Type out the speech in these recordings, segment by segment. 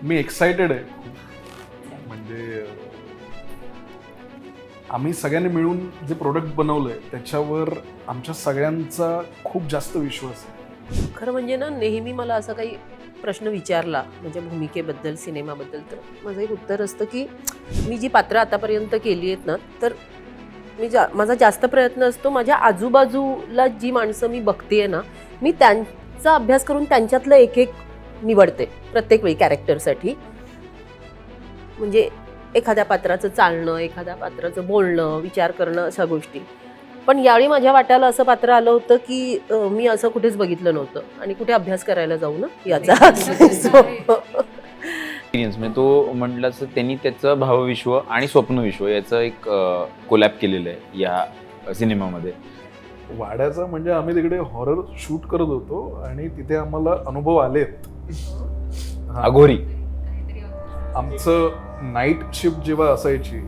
मी excited आहे. म्हणजे आम्ही सगळ्यांनी मिळून जे प्रोडक्ट बनवलंय त्याच्यावर आमच्या सगळ्यांचा खूप जास्त विश्वास आहे. खरं म्हणजे ना, नेहमी मला असा काही प्रश्न विचारला म्हणजे भूमिकेबद्दल, सिनेमाबद्दल, तर माझं एक उत्तर असतं की मी जी पात्र आतापर्यंत केली आहेत ना, तर माझा जास्त प्रयत्न असतो माझ्या आजूबाजूला जी माणसं मी बघतेय ना, मी त्यांचा अभ्यास करून त्यांच्यातलं एक एक निवडते प्रत्येक वेळी कॅरेक्टरसाठी. म्हणजे एखाद्या पात्राचं चालणं, एखाद्या पात्राचं बोलणं, विचार करणं, अशा गोष्टी. पण यावेळी माझ्या वाट्याला असं पात्र आलं होतं की मी असं कुठेच बघितलं नव्हतं आणि कुठे अभ्यास करायला जाऊ ना याचा. एक्सपिरियन्स म्हणजे तो म्हटलं तर त्यांनी त्याचं भावविश्व आणि स्वप्नविश्व याचं एक कोलॅब केलेलं आहे या सिनेमामध्ये. वाड्याचा म्हणजे आम्ही तिकडे हॉरर शूट करत होतो आणि तिथे आम्हाला अनुभव आलेत. अघोरी आमचं नाईट शिफ्ट जेव्हा असायची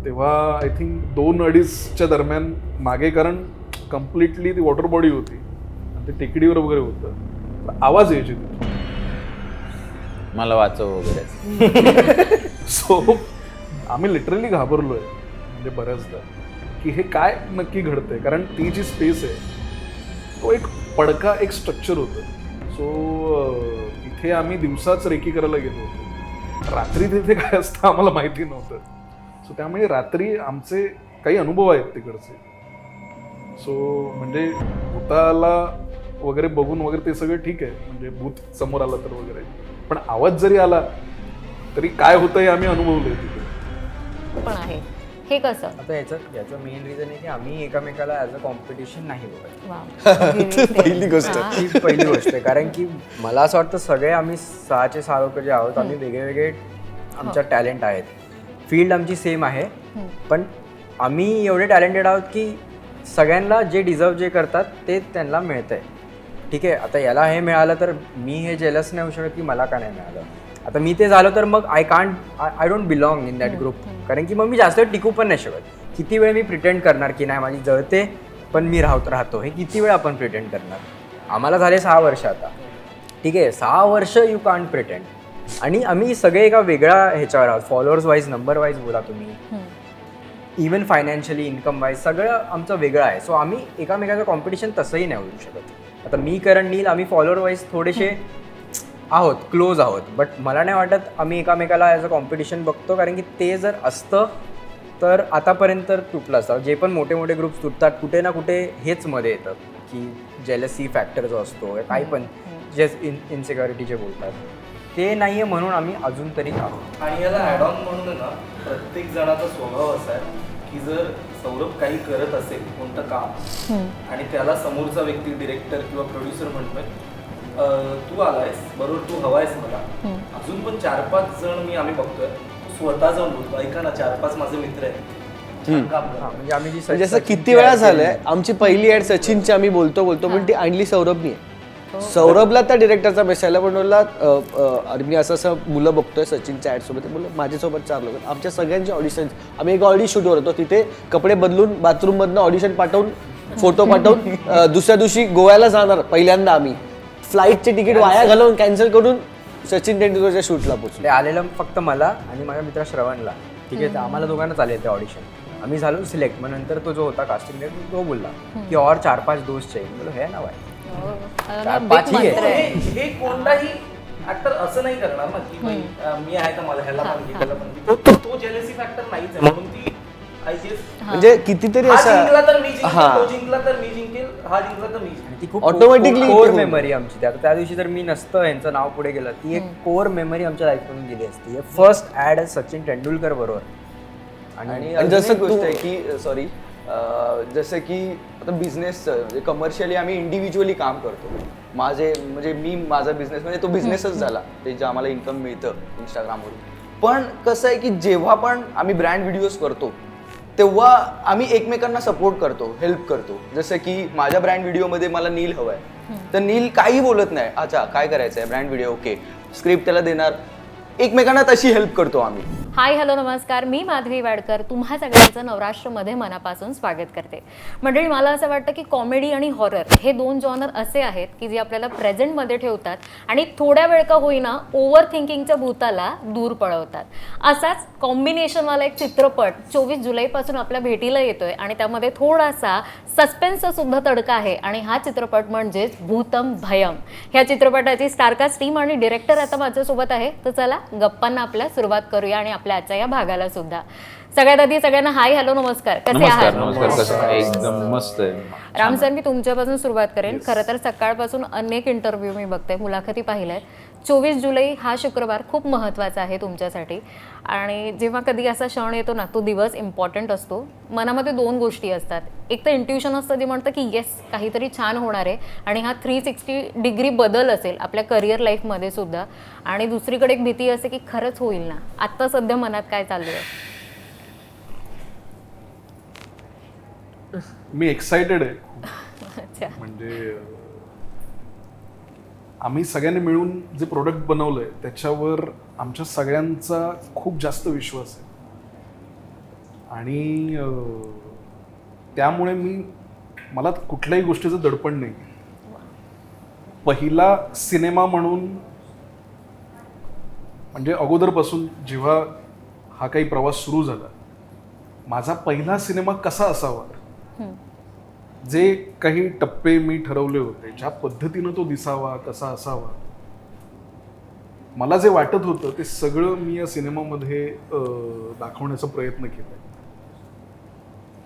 तेव्हा आय थिंक 2-2:30च्या दरम्यान मागे, कारण कम्प्लिटली ती वॉटर बॉडी होती आणि ते टेकडीवर वगैरे होतं, आवाज यायचे तिथे. मला वाचव वगैरे. सो आम्ही लिटरली घाबरलोय म्हणजे बऱ्याचदा की हे काय नक्की घडतंय, कारण ती जी स्पेस आहे तो एक पडका एक स्ट्रक्चर होतं. सो तिथे आम्ही दिवसाच रेकी करायला गेलो होतो, रात्री तिथे काय असतं आम्हाला माहिती नव्हतं. सो त्यामुळे रात्री आमचे काही अनुभव आहेत तिकडचे. सो म्हणजे भूताला वगैरे बघून वगैरे ते सगळं ठीक आहे, म्हणजे भूत समोर आला तर वगैरे, पण आवाज जरी आला तरी काय होतं हे आम्ही अनुभवलंय तिथे. पण आहे हे कसं आता याचं मेन रिझन आहे की आम्ही एकमेकाला ॲज अ कॉम्पिटिशन नाही बघत. पहिली गोष्ट ही पहिली गोष्ट आहे, कारण की मला असं वाटतं सगळे आम्ही 6 लोक जे आहोत आम्ही वेगळे आमच्या टॅलेंट आहेत, फील्ड आमची सेम आहे, पण आम्ही एवढे टॅलेंटेड आहोत की सगळ्यांना जे डिझर्व जे करतात ते त्यांना मिळतंय. ठीक आहे, आता याला हे मिळालं तर मी हे जेलस नाही होऊ शकत की मला का नाही मिळालं. आता मी ते झालो तर मग I don't belong in that group, कारण की मग मी जास्त टिकू पण नाही शकत. किती वेळ मी प्रिटेंड करणार की नाही माझी जळते पण मी राहतो, हे किती वेळ आपण प्रिटेंड करणार. आम्हाला झाले 6 वर्ष आता, ठीक आहे, 6 वर्ष यू कांट प्रिटेंड. आणि आम्ही सगळे एका वेगळ्या ह्याच्यावर आहोत, फॉलोअर्स वाईज, नंबर वाईज बोला तुम्ही, इवन फायनान्शियली, इन्कम वाईज सगळं आमचं वेगळं आहे. सो आम्ही एकामेकाचं कॉम्पिटिशन तसंही नाही होऊ शकत. आता मी करण नील आम्ही फॉलोअर वाईज थोडेसे आहोत, क्लोज आहोत, बट मला नाही वाटत आम्ही एकामेकाला ॲज अ कॉम्पिटिशन बघतो, कारण की ते जर असतं तर आतापर्यंत तुटलं असतं. जे पण मोठे मोठे ग्रुप्स तुटतात कुठे ना कुठे हेच मध्ये येतं की जेलसी फॅक्टर जो असतो, काही पण जे इनसिक्युरिटी जे बोलतात ते नाही आहे, म्हणून आम्ही अजून तरी आहोत. आणि याला ॲड ऑन म्हणून ना, प्रत्येक जणाचा स्वभाव असा आहे की जर सौरभ काही करत असेल कोणतं काम आणि त्याला समोरचा व्यक्ती डिरेक्टर किंवा प्रोड्युसर म्हणतोय तू आलायस बरोबर, तू हवायस मला, अजून पण 4-5 जण आम्ही बघतोय, स्वतः जाऊन बोलतो ऐका ना 4-5 माझे मित्र आहेत. म्हणजे आम्ही म्हणजे असं किती वेळा झालंय, आमची पहिली ऍड सचिनची आम्ही बोलतो पण ती आणली सौरभनी आहे. सौरभला त्या डिरेक्टरचा मेसेज बनवला, अरे मी असं मुलं बघतोय सचिनच्या ऍड सोबत, बोललो माझ्यासोबत 4 लोक. आमच्या सगळ्यांचे ऑडिशन, आम्ही एक ऑडिशन शूटवर होतो, तिथे कपडे बदलून बाथरूम मधनं ऑडिशन पाठवून फोटो पाठवून दुसऱ्या दिवशी गोव्याला जाणार पहिल्यांदा आम्ही, फ्लाईटचे तिकीट वाया घालवून कॅन्सल करून सचिन तेंडुलकरच्या शूटला पोहोचलो. ते आलेलं फक्त मला आणि माझ्या मित्र श्रवणला, ठीक आहे, तर आम्हाला दोघांनाच आले ते ऑडिशन. आम्ही झालो सिलेक्ट. मग नंतर तो जो होता कास्टिंग डायरेक्टर तो बोलला की और 4-5 दोस्त चाहिए. बोलो हे नाव आहे, 4-5 ही आहे. हे कोणताही ऍक्टर असं नाही करणार ना की मी आहे तर मला ह्याला पण घे, तो जेलसी फॅक्टर नाहीच आहे. म्हणून ती म्हणजे कितीतरी असं असं जिंकला तर मी जिंकेल, तो जिंकला तर मी जिंकेल, हा जिंकला तर मी जिंकेल. ती खूप Automatically कोर इथे मेमरी आमची. त्या दिवशी जर मी नसतं यांचं नाव पुढे गेलं, ती एक कोर मेमरी आमच्या लाईफमधून गेली असती. फर्स्ट ऍड सचिन तेंडुलकर बरोबर. आणि जसं जसं गोष्ट आहे की सॉरी, जसं की आता बिझनेस कमर्शियली आम्ही इंडिव्हिज्युअली काम करतो. म्हणजे मी माझा बिझनेस म्हणजे तो बिझनेसच झाला, ते जे आम्हाला इन्कम मिळतं इंस्टाग्रामवरून. पण कसं आहे की जेव्हा पण आम्ही ब्रँड व्हिडिओज करतो तेव्हा आम्ही एकमेकांना सपोर्ट करतो, हेल्प करतो. जसं की माझ्या ब्रँड व्हिडिओमध्ये मला नील हवं आहे, तर नील काही बोलत नाही, अच्छा काय करायचं आहे ब्रँड व्हिडिओ, ओके, स्क्रिप्ट त्याला देणार, एकमेकांना तशी हेल्प करतो आम्ही. हाय हॅलो नमस्कार, मी माधवी वाडकर तुम्हा सगळ्यांचं नवराष्ट्रमध्ये मनापासून स्वागत करते. मंडळी, मला असं वाटतं की कॉमेडी आणि हॉरर हे दोन जॉनर असे आहेत की जे आपल्याला प्रेझेंटमध्ये ठेवतात आणि थोड्या वेळ का होईना ओव्हर थिंकिंगच्या भूताला दूर पळवतात. असाच कॉम्बिनेशनवाला एक चित्रपट 24 जुलैपासून आपल्या भेटीला येतोय आणि त्यामध्ये थोडासा सस्पेन्सचा सुद्धा तडका आहे आणि हा चित्रपट म्हणजेच भूतम भयम. ह्या चित्रपटाची स्टारकास्ट टीम आणि डिरेक्टर आता माझ्यासोबत आहे. तर चला गप्पांना आपल्या सुरुवात करूया आणि आपल्या आजच्या या भागाला सुद्धा. सगळ्यात आधी सगळ्यांना हाय हॅलो नमस्कार, कसे नमस्कार आहात? नमस्कार, कसं आहे? एकदम मस्त आहे. राम सर, मी तुमच्यापासून सुरुवात करेन. खरं तर सकाळपासून अनेक इंटरव्ह्यू मी बघते, मुलाखती पाहिल्या आहेत. 24 जुलै हा शुक्रवार खूप महत्त्वाचा आहे तुमच्यासाठी आणि जेव्हा कधी असा क्षण येतो ना, तो दिवस इम्पॉर्टंट असतो. मनामध्ये दोन गोष्टी असतात. एक तर इंट्युशन असतं जे म्हणतं की येस, काहीतरी छान होणार आहे आणि हा 360 डिग्री बदल असेल आपल्या करिअर लाईफमध्ये सुद्धा. आणि दुसरीकडे एक भीती असते की खरंच होईल ना. आत्ता सध्या मनात काय चालू आहे? मी एक्सायटेड आहे. अच्छा. म्हणजे आम्ही सगळ्यांनी मिळून जे प्रोडक्ट बनवलंय त्याच्यावर आमच्या सगळ्यांचा खूप जास्त विश्वास आहे आणि त्यामुळे मला कुठल्याही गोष्टीचं दडपण नाही. पहिला सिनेमा म्हणून म्हणजे अगोदरपासून जेव्हा हा काही प्रवास सुरू झाला, माझा पहिला सिनेमा कसा असावा, जे काही टप्पे मी ठरवले होते, ज्या पद्धतीनं तो दिसावा, कसा असावा, मला जे वाटत होतं ते सगळं मी या सिनेमामध्ये दाखवण्याचा प्रयत्न केला.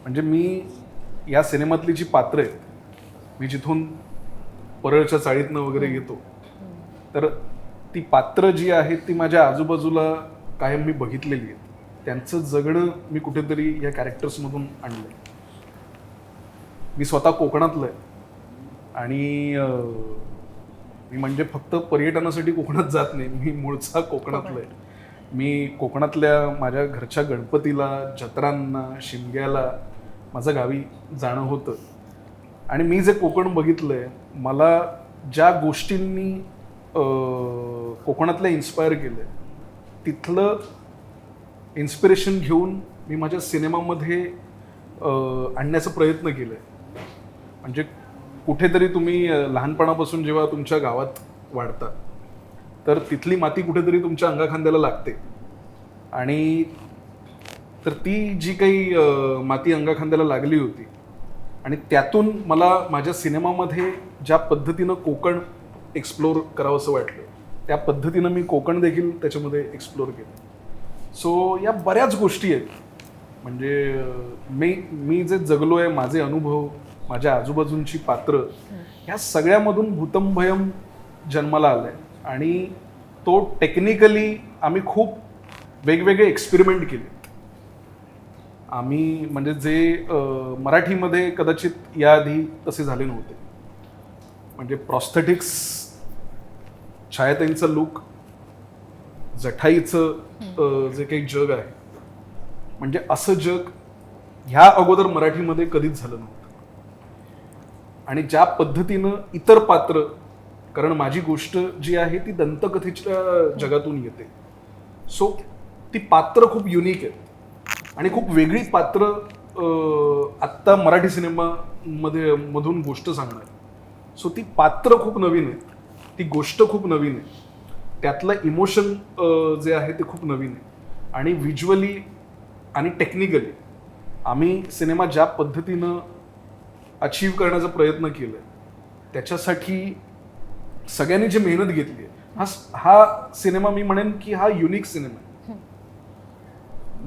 म्हणजे मी या सिनेमातली जी पात्र आहेत, मी जिथून परळच्या चाळीतनं वगैरे येतो, तर ती पात्र जी आहेत ती माझ्या आजूबाजूला कायम मी बघितलेली आहेत. त्यांचं जगणं मी कुठेतरी या कॅरेक्टर्समधून आणलं. मी स्वतः कोकणातलं आहे आणि मी म्हणजे फक्त पर्यटनासाठी कोकणात जात नाही, मी मूळचा कोकणातला आहे. मी कोकणातल्या माझ्या घरच्या गणपतीला, जत्रांना, शिमग्याला माझं गावी जाणं होतं आणि मी जे कोकण बघितलंय, मला ज्या गोष्टींनी कोकणातल्या इन्स्पायर केलं आहे, तिथलं इन्स्पिरेशन घेऊन मी माझ्या सिनेमामध्ये आणण्याचा प्रयत्न केला आहे. म्हणजे कुठेतरी तुम्ही लहानपणापासून जेव्हा तुमच्या गावात वाढता तर तिथली माती कुठेतरी तुमच्या अंगाखांद्याला लागते आणि तर ती जी काही माती अंगाखांद्याला लागली होती आणि त्यातून मला माझ्या सिनेमामध्ये ज्या पद्धतीनं कोकण एक्सप्लोर करावं असं वाटलं, त्या पद्धतीनं मी कोकण देखील त्याच्यामध्ये एक्सप्लोर केलं. सो या बऱ्याच गोष्टी आहेत. म्हणजे मी जे जगलो आहे, माझे अनुभव, माझ्या आजूबाजूंची पात्र, ह्या सगळ्यामधून भूतम भयम जन्माला आलं आहे आणि तो टेक्निकली आम्ही खूप वेगवेगळे एक्सपेरिमेंट केले. आम्ही म्हणजे जे मराठीमध्ये कदाचित याआधी तसे झाले नव्हते. म्हणजे प्रॉस्थेटिक्स, छायाताईंचं लुक, जठाईचं जे काही जग आहे, म्हणजे असं जग ह्या अगोदर मराठीमध्ये कधीच झालं नव्हतं. आणि ज्या पद्धतीनं इतर पात्र, कारण माझी गोष्ट जी आहे ती दंतकथेच्या जगातून येते, सो ती पात्र खूप युनिक आहेत आणि खूप वेगळी पात्र आत्ता मराठी मधून गोष्ट सांगणार. सो ती पात्र खूप नवीन आहे, ती गोष्ट खूप नवीन आहे, त्यातलं इमोशन जे आहे ते खूप नवीन आहे आणि व्हिज्युअली आणि टेक्निकली आम्ही सिनेमा ज्या पद्धतीनं अचीव करण्याचा प्रयत्न केला त्याच्यासाठी सगळ्यांनी जी मेहनत घेतली आहे, हा सिनेमा मी म्हणेन की हा युनिक सिनेमा आहे.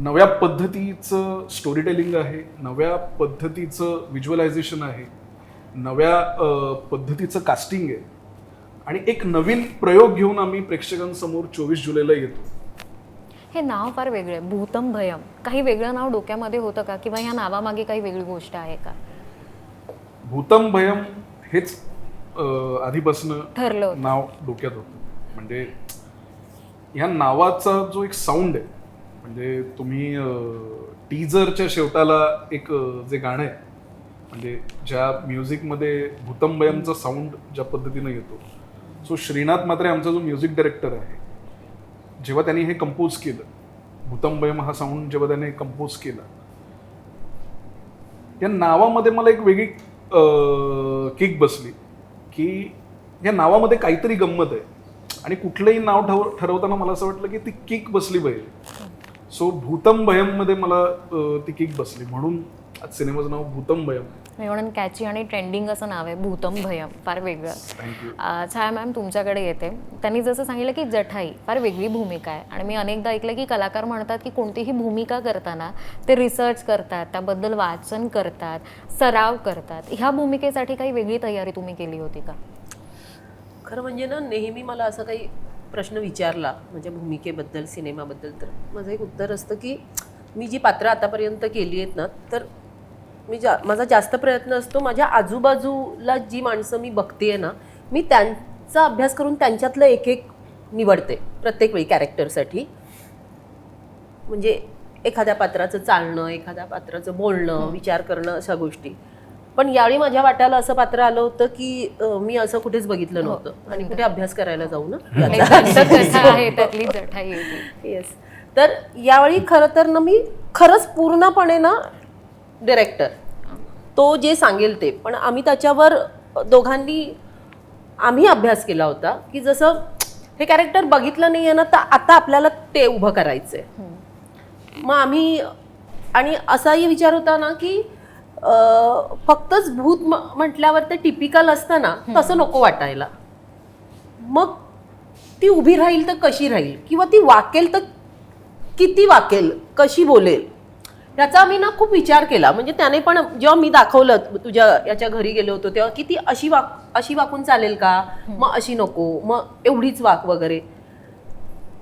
नव्या पद्धतीचं स्टोरी टेलिंग आहे, नव्या पद्धतीचं व्हिज्युअलायझेशन आहे, नव्या पद्धतीचं कास्टिंग आहे आणि एक नवीन प्रयोग घेऊन आम्ही प्रेक्षकांसमोर 24 जुलैला येतो. हे नाव फार वेगळं आहे, भूतम भयम. काही वेगळं नाव डोक्यामध्ये होतं का, किंवा ह्या नावामागे काही वेगळी गोष्ट आहे का? भूतम भयम हेच आधीपासून ठरलं नाव डोक्यात होतं. म्हणजे ह्या नावाचा जो एक साऊंड आहे, म्हणजे तुम्ही टीजरच्या शेवटाला एक जे गाणं आहे, म्हणजे ज्या म्युझिकमध्ये भूतम भयमचा साऊंड ज्या पद्धतीनं येतो, सो श्रीनाथ म्हात्रे आमचा जो म्युझिक डायरेक्टर आहे, जेव्हा त्यांनी हे कंपोज केलं, भूतम भयम हा साऊंड जेव्हा त्याने कंपोज केला, या नावामध्ये मला एक वेगळी किक बसली की या नावामध्ये काहीतरी गंमत आहे आणि कुठलंही नाव ठरवताना मला असं वाटलं की ती किक बसली पाहिजे. सो भूतम भयम मध्ये मला ती किक बसली, म्हणून आज सिनेमाचं नाव भूतम भयम. म्हणून कॅची आणि ट्रेंडिंग असं नाव आहे भूतम भयम, फार वेगळं. थँक्यू. छाया मॅम तुमच्याकडे येते. त्यांनी जसं सांगितलं की जठाई फार वेगळी भूमिका आहे आणि मी अनेकदा ऐकलं की कलाकार म्हणतात की कोणतीही भूमिका करताना ते रिसर्च करतात, त्याबद्दल वाचन करतात, सराव करतात. ह्या भूमिकेसाठी काही वेगळी तयारी तुम्ही केली होती का? खरं म्हणजे ना, नेहमी मला असं काही प्रश्न विचारला म्हणजे भूमिकेबद्दल, सिनेमाबद्दल, तर माझं एक उत्तर असतं की मी जी पात्र आतापर्यंत केली आहेत ना, तर माझा जास्त प्रयत्न असतो माझ्या आजूबाजूला जी माणसं मी बघतेय ना, मी त्यांचा अभ्यास करून त्यांच्यातलं एक एक निवडते प्रत्येक वेळी कॅरेक्टरसाठी. म्हणजे एखाद्या पात्राचं चालणं, एखाद्या पात्राचं बोलणं, विचार करणं, अशा गोष्टी. पण यावेळी माझ्या वाट्याला असं पात्र आलं होतं की मी असं कुठेच बघितलं नव्हतं आणि कुठे अभ्यास करायला जाऊ ना. एक दंतकथा आहे त्यातली जठाई होती. येस. तर यावेळी खरं तर ना, मी खरंच पूर्णपणे ना डिरेक्टर तो जे सांगेल ते, पण आम्ही त्याच्यावर दोघांनी आम्ही अभ्यास केला होता की जसं हे कॅरेक्टर बघितलं नाही आहे ना, तर आता आपल्याला ते उभं करायचं आहे. मग आम्ही, आणि असाही विचार होता ना की फक्तच भूत म्हटल्यावर ते टिपिकल असतं ना, तसं नको वाटायला. मग ती उभी राहील तर कशी राहील, किंवा ती वाकेल तर किती वाकेल, कशी बोलेल, याचा आम्ही ना खूप विचार केला. म्हणजे त्याने पण जेव्हा मी दाखवलं तुझ्या याच्या घरी गेलो होतो तेव्हा की ती अशी वाकून चालेल का, मग अशी नको, मग एवढीच वाक वगैरे,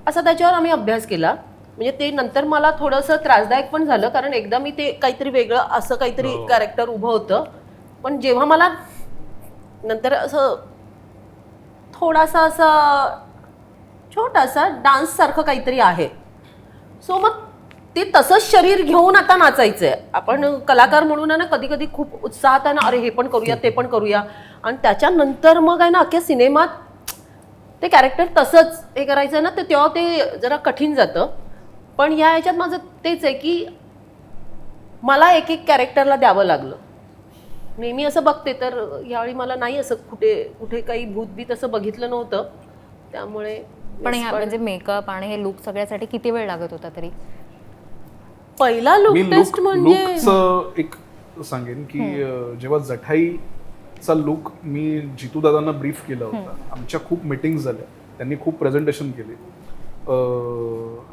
असा त्याच्यावर आम्ही अभ्यास केला. म्हणजे ते नंतर मला थोडंसं त्रासदायक पण झालं, कारण एकदा मी ते काहीतरी वेगळं असं काहीतरी कॅरेक्टर उभं होतं, पण जेव्हा मला नंतर असं थोडासा असा छोटासा डान्स सारखं काहीतरी आहे, सो मग ते तसंच शरीर घेऊन आता नाचायचंय. आपण कलाकार म्हणून आहे ना, कधी कधी खूप उत्साहात आहे ना, अरे हे पण करूया, ते पण करूया, आणि त्याच्यानंतर मग आहे ना अख्ख्या सिनेमात ते कॅरेक्टर तसंच हे करायचं ना, तर तेव्हा ते जरा कठीण जातं. पण या ह्याच्यात माझं तेच आहे की मला एक एक कॅरेक्टरला द्यावं लागलं. नेहमी असं बघते, तर यावेळी मला नाही असं कुठे काही भूतबीत असं बघितलं नव्हतं, त्यामुळे. पण ह्या म्हणजे मेकअप आणि हे लुक सगळ्यासाठी किती वेळ लागत होता तरी? पहिला लुक टेस्ट म्हणजे लुकचं एक सांगेन की जेव्हा जठाईचा लुक मी जितू दादांना ब्रीफ केला होता, आमच्या खूप मीटिंग्स झाल्या, त्यांनी खूप प्रेझेंटेशन केले,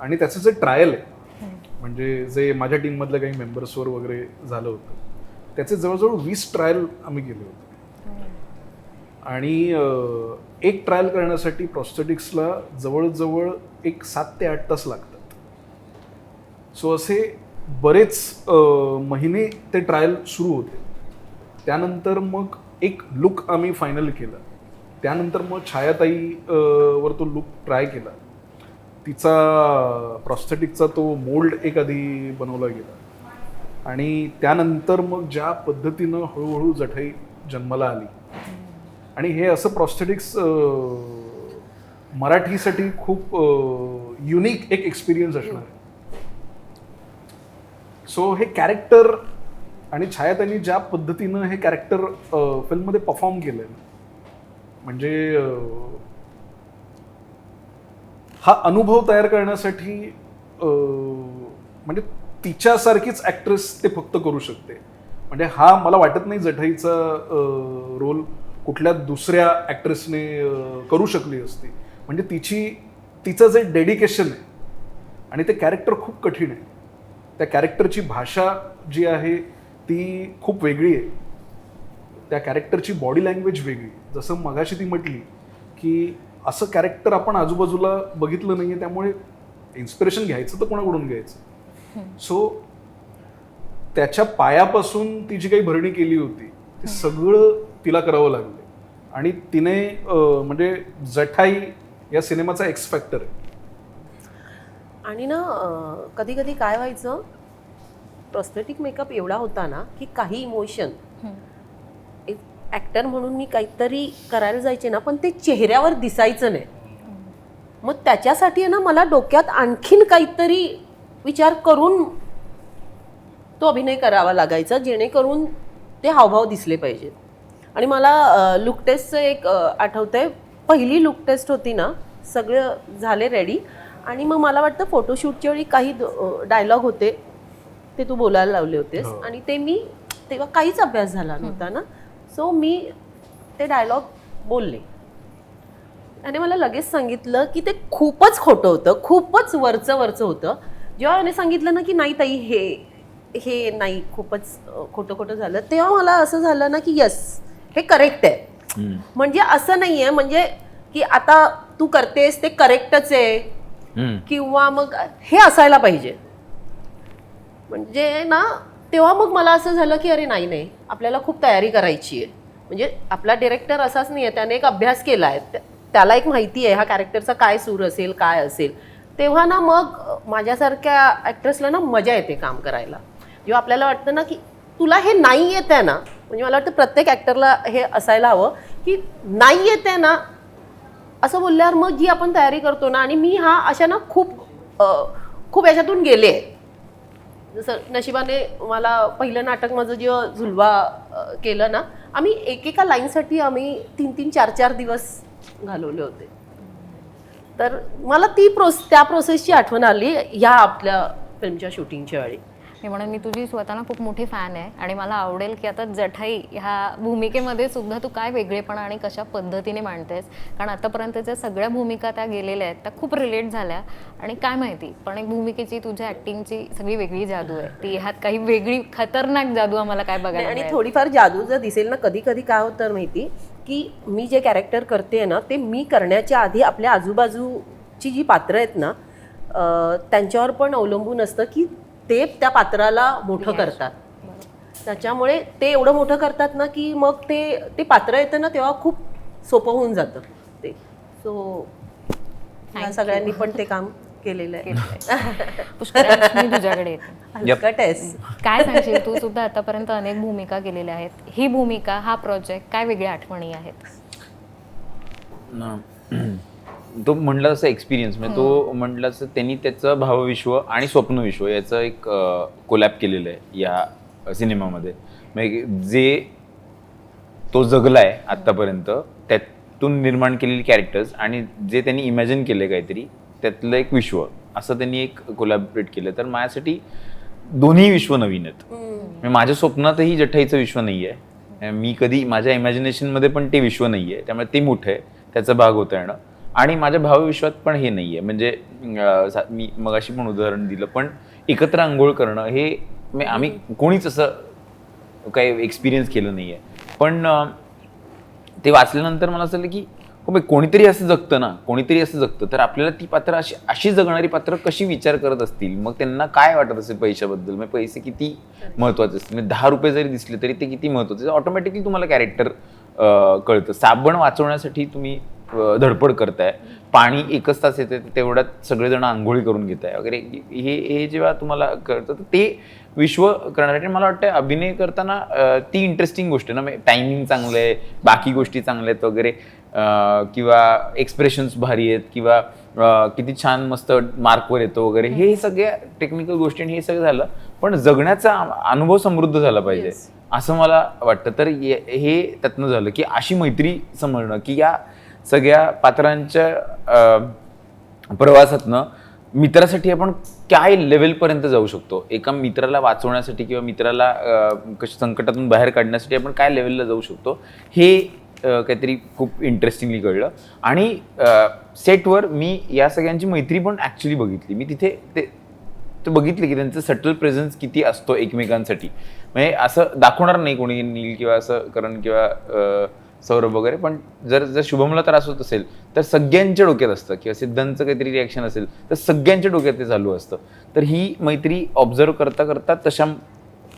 आणि त्याचं जे ट्रायल आहे, म्हणजे जे माझ्या टीममधल्या काही मेंबर्सवर वगैरे झालं होतं, त्याचे जवळजवळ 20 ट्रायल आम्ही केले होते. आणि एक ट्रायल करण्यासाठी प्रॉस्थेटिक्सला जवळजवळ एक 7 ते 8 तास लागतात. सो असे बरेच महिने ते ट्रायल सुरू होते. त्यानंतर मग एक लुक आम्ही फायनल केला. त्यानंतर मग छायाताई वर तो लुक ट्राय केला. तिचा प्रॉस्थेटिकचा तो मोल्ड एक आधी बनवला गेला, आणि त्यानंतर मग ज्या पद्धतीनं हळूहळू जठाई जन्माला आली, आणि हे असं प्रॉस्थेटिक्स मराठीसाठी खूप युनिक एक एक्सपिरियन्स असणार आहे. सो हे कॅरेक्टर आणि छायाताईंनी ज्या पद्धतीनं हे कॅरेक्टर फिल्ममध्ये परफॉर्म केलंय, म्हणजे हा अनुभव तयार करण्यासाठी म्हणजे तिच्यासारखीच ॲक्ट्रेस ते फक्त करू शकते. म्हणजे हा मला वाटत नाही जठाईचा रोल कुठल्या दुसऱ्या ॲक्ट्रेसने करू शकली असती. म्हणजे तिचं जे डेडिकेशन आहे, आणि ते कॅरेक्टर खूप कठीण आहे, त्या कॅरेक्टरची भाषा जी आहे ती खूप वेगळी आहे, त्या कॅरेक्टरची बॉडी लँग्वेज वेगळी. जसं मगाशी ती म्हटली की असं कॅरेक्टर आपण आजूबाजूला बघितलं नाही आहे, त्यामुळे इन्स्पिरेशन घ्यायचं तर कोणाकडून घ्यायचं. सो त्याच्या पायापासून ती जी काही भरणी केली होती ते सगळं तिला करावं लागलं, आणि तिने म्हणजे जठाई या सिनेमाचा एक्स फॅक्टर आहे. आणि ना कधी कधी काय व्हायचं, प्रॉस्थेटिक मेकअप एवढा होता ना की काही इमोशन एक ॲक्टर म्हणून मी काहीतरी करायला जायचे ना, पण ते चेहऱ्यावर दिसायचं नाही. मग त्याच्यासाठी ना मला डोक्यात आणखीन काहीतरी विचार करून तो अभिनय करावा लागायचा, जेणेकरून ते हावभाव दिसले पाहिजेत. आणि मला लुक टेस्टचं एक आठवतंय, पहिली लुक टेस्ट होती ना, सगळं झाले रेडी आणि मग मला वाटतं फोटोशूटच्या वेळी काही डायलॉग होते ते तू बोलायला लावले होतेस आणि ते मी तेव्हा काहीच अभ्यास झाला नव्हता ना, सो मी ते डायलॉग बोलले आणि मला लगेच सांगितलं की ते खूपच खोटं होतं, खूपच वरचं होतं. जेव्हा त्याने सांगितलं ना की नाही ताई हे नाही, खूपच खोटं झालं, तेव्हा मला असं झालं ना की यस, हे करेक्ट आहे. म्हणजे असं नाही आहे म्हणजे की आता तू करतेस ते करेक्टच आहे किंवा मग हे असायला पाहिजे. म्हणजे ना तेव्हा मग मला असं झालं की अरे नाही, आपल्याला खूप तयारी करायची आहे. म्हणजे आपला डिरेक्टर असाच नाही आहे, त्याने एक अभ्यास केला आहे, त्याला एक माहिती आहे हा कॅरेक्टरचा काय सूर असेल, काय असेल. तेव्हा ना मग माझ्यासारख्या ॲक्ट्रेसला ना मजा येते काम करायला. जेव्हा आपल्याला वाटतं ना की तुला हे नाही येत आहे ना, म्हणजे मला वाटतं प्रत्येक ॲक्टरला हे असायला हवं की नाही येत आहे ना असं बोलल्यावर मग जी आपण तयारी करतो ना, आणि मी अशा ना खूप याच्यातून गेले. जसं नशिबाने मला पहिलं नाटक माझं जेव्हा झुलवा केलं ना, आम्ही एकेका लाईनसाठी आम्ही 3-3, 4-4 दिवस घालवले होते. तर मला त्या प्रोसेसची आठवण आली ह्या आपल्या फिल्मच्या शूटिंगच्या वेळी. मी म्हणून मी तुझी स्वतःना खूप मोठी फॅन आहे आणि मला आवडेल की आता जठाई ह्या भूमिकेमध्ये सुद्धा तू काय वेगळेपणा आणि कशा पद्धतीने मांडतेस, कारण आतापर्यंतच्या सगळ्या भूमिका त्या गेलेल्या आहेत त्या खूप रिलेट झाल्या आणि काय माहिती, पण एक भूमिकेची तुझ्या ॲक्टिंगची सगळी वेगळी जादू आहे. ती ह्यात काही वेगळी खतरनाक जादू आम्हाला काय बघायला आणि मिळेल. थोडीफार जादू जर दिसेल ना, कधी काय होतं माहिती की मी जे कॅरेक्टर करते ना, ते मी करण्याच्या आधी आपल्या आजूबाजूची जी पात्रं आहेत ना त्यांच्यावर पण अवलंबून असतं की ते त्या पात्राला मोठं करतात. त्याच्यामुळे ते एवढं मोठं करतात ना की मग ते पात्र येतं ना तेव्हा खूप सोपं होऊन जातं ते. सो ह्या सगळ्यांनी पण ते काम केलेलं आहे. पुष्कराज, मी तुझ्याकडे येते. हलकट आहेस. काय सांगशील, तू सुद्धा आतापर्यंत अनेक भूमिका केलेल्या आहेत, ही भूमिका, हा प्रोजेक्ट, काय वेगळ्या आठवणी आहेत? तो म्हटलं तसं एक्सपिरियन्स, म्हणजे तो म्हटलं तसं त्यांनी त्याचं भावविश्व आणि स्वप्नविश्व याचं एक कोलॅब केलेलं आहे या सिनेमामध्ये. म्हणजे जे तो जगलाय आत्तापर्यंत त्यातून निर्माण केलेली कॅरेक्टर्स आणि जे त्यांनी इमॅजिन केलं काहीतरी त्यातलं एक विश्व, असं त्यांनी एक कोलॅबरेट केलं. तर माझ्यासाठी दोन्ही विश्व नवीन आहेत. म्हणजे माझ्या स्वप्नातही जठाईचं विश्व नाही आहे, मी कधी माझ्या इमॅजिनेशनमध्ये पण ते विश्व नाही आहे, त्यामुळे ते मोठं आहे, त्याचा भाग होता येणं. आणि माझ्या भावविश्वात पण हे नाही आहे. म्हणजे मी मगाशी पण उदाहरण दिलं, पण एकत्र आंघोळ करणं हे आम्ही कोणीच असं काही एक्सपिरियन्स केलं नाही आहे. पण ते वाचल्यानंतर मला असं झालं की हो कोणीतरी असं जगतं ना, कोणीतरी असं जगतं, तर आपल्याला ती पात्र अशी जगणारी पात्र कशी विचार करत असतील, मग त्यांना काय वाटत असेल पैशाबद्दल, म्हणजे पैसे किती महत्त्वाचे असतील, म्हणजे 10 रुपये जरी दिसले तरी ते किती महत्त्वाचे, ऑटोमॅटिकली तुम्हाला कॅरेक्टर कळतं. साबण वाचवण्यासाठी तुम्ही धडपड करताय, पाणी 1 तास येते तेवढ्यात सगळेजण आंघोळी करून घेत आहे वगैरे, हे जेव्हा तुम्हाला कळतं तर ते विश्व करण्यासाठी मला वाटतं अभिनय करताना ती इंटरेस्टिंग गोष्ट आहे ना. टायमिंग चांगलं आहे, बाकी गोष्टी चांगल्या आहेत वगैरे, किंवा एक्सप्रेशन्स भारी आहेत, किंवा किती छान मस्त मार्कवर येतो वगैरे, हे सगळ्या टेक्निकल गोष्टी हे सगळं झालं, पण जगण्याचा अनुभव समृद्ध झाला पाहिजे असं मला वाटतं. तर हे त्यातनं झालं की अशी मैत्री समजणं की या सगळ्या पात्रांच्या प्रवासातनं मित्रासाठी आपण काय लेवलपर्यंत जाऊ शकतो, एका मित्राला वाचवण्यासाठी किंवा मित्राला संकटातून बाहेर काढण्यासाठी आपण काय लेवलला जाऊ शकतो, हे काहीतरी खूप इंटरेस्टिंगली कळलं. आणि सेटवर मी या सगळ्यांची मैत्री पण ॲक्च्युली बघितली. मी तिथे ते बघितले की त्यांचं सटल प्रेझेन्स किती असतो एकमेकांसाठी. म्हणजे असं दाखवणार नाही कोणी नील किंवा असं करण किंवा सौरभ वगैरे, पण जर शुभमला त्रास होत असेल तर सगळ्यांच्या डोक्यात असतं, किंवा सिद्धांतचं काहीतरी रिॲक्शन असेल तर सगळ्यांच्या डोक्यात ते चालू असतं. तर ही मैत्री ऑब्झर्व करता तशा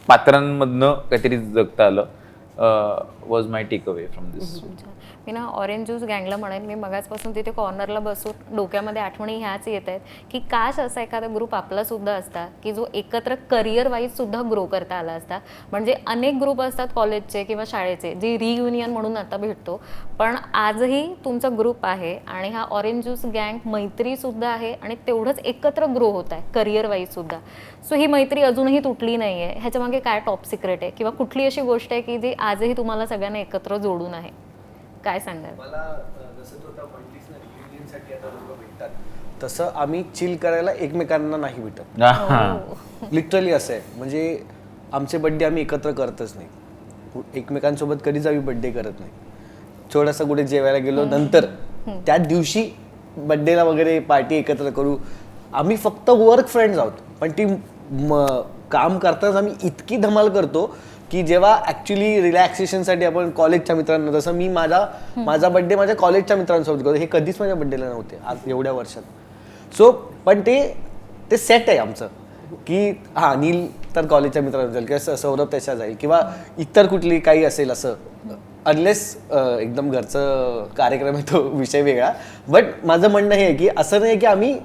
पात्रांमधनं काहीतरी जगता आलं, was my take away from this. मी ना ऑरेंज ज्यूस गँगला म्हणेन, मी मगाचपासून तिथे कॉर्नरला बसून डोक्यामध्ये आठवणी ह्याच येत आहेत की काश असा एखादा ग्रुप आपलासुद्धा असता की जो एकत्र करिअर वाईजसुद्धा ग्रो करता आला असता. म्हणजे अनेक ग्रुप असतात कॉलेजचे किंवा शाळेचे जी रियुनियन म्हणून आता भेटतो, पण आजही तुमचा ग्रुप आहे आणि हा ऑरेंज ज्यूस गँग मैत्रीसुद्धा आहे आणि तेवढंच एकत्र ग्रो होत आहे करिअर वाईजसुद्धा. सो ही मैत्री अजूनही तुटली नाही आहे. ह्याच्यामागे काय टॉप सिक्रेट आहे किंवा कुठली अशी गोष्ट आहे की जी आजही तुम्हाला सगळ्यांना एकत्र जोडून आहे? काय सांगाल? मला जसं तू आता म्हटलीस ना, रियुनियनसाठी आता लोकं भेटतात, तसं आम्ही चिल करायला एकमेकांना नाही भेटत. लिटरली असं आहे. म्हणजे आमचे बड्डे आम्ही एकत्र करतच नाही. एकमेकांसोबत कधीच आम्ही बड्डे करत नाही. थोडासा कुठे जेवायला गेलो नंतर त्या दिवशी बड्डेला वगैरे पार्टी एकत्र करू. आम्ही फक्त वर्क फ्रेंड्स आहोत, पण ती काम करताच आम्ही इतकी धमाल करतो की जेव्हा ॲक्च्युली रिलॅक्सेशनसाठी आपण कॉलेजच्या मित्रांना, जसं मी माझा बड्डे माझ्या कॉलेजच्या मित्रांसोबत करतो, हे कधीच माझ्या बड्डेला नव्हते आज एवढ्या वर्षात. सो पण ते सेट आहे आमचं की हां, नील तर कॉलेजच्या मित्रांना जाईल किंवा सौरभ त्याच्या जाईल किंवा इतर कुठली काही असेल असं, अनलेस एकदम घरचं कार्यक्रम आहे तो विषय वेगळा. बट माझं म्हणणं हे आहे की असं नाही की आम्ही